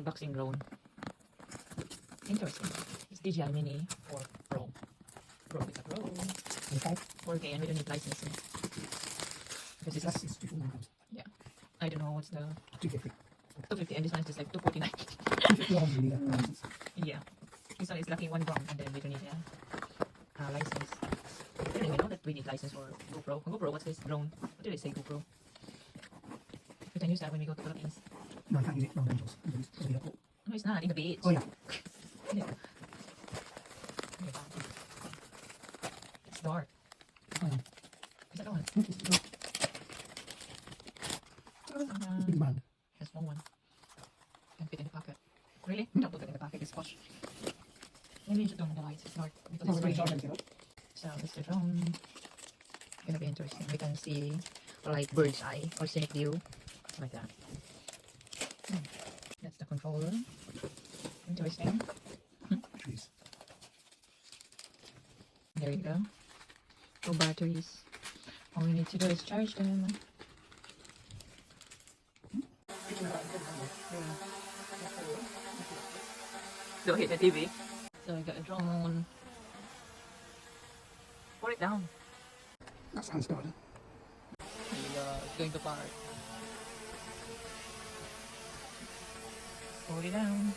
unboxing drone. Interesting. It's DJI Mini 4 Pro. Pro, it's a Pro. 4K and we don't need license. Because it's That's 249. yeah. I don't know what's the 250. 250 and this one is just like 249. 250 you need a license. Yeah. This one is lucky 1 gram and then we don't need a license. I don't even know that we need license for GoPro. GoPro, what's this? Drone. What did I say? GoPro. We can use that when we go to Philippines. No, I can't use it. No, dangerous. No, it's not. In the beach. Oh, yeah. Yeah. It's dark. Oh, yeah. Is that the one? It's big band. A small one. Can fit in the pocket. Really? Don't put it in the pocket. It's posh. Maybe you should turn on the lights. It's dark. Because No, it's we're going raining. to charge it. So this is the drone. Gonna be interesting. We can see like bird's eye or scenic view. Like that. That's the controller. Interesting. Trees. There you go. 2 batteries. All we need to do is charge them. Don't hit the TV. So we got a drone. Put it down. That sounds good. It's going to park. Put it down.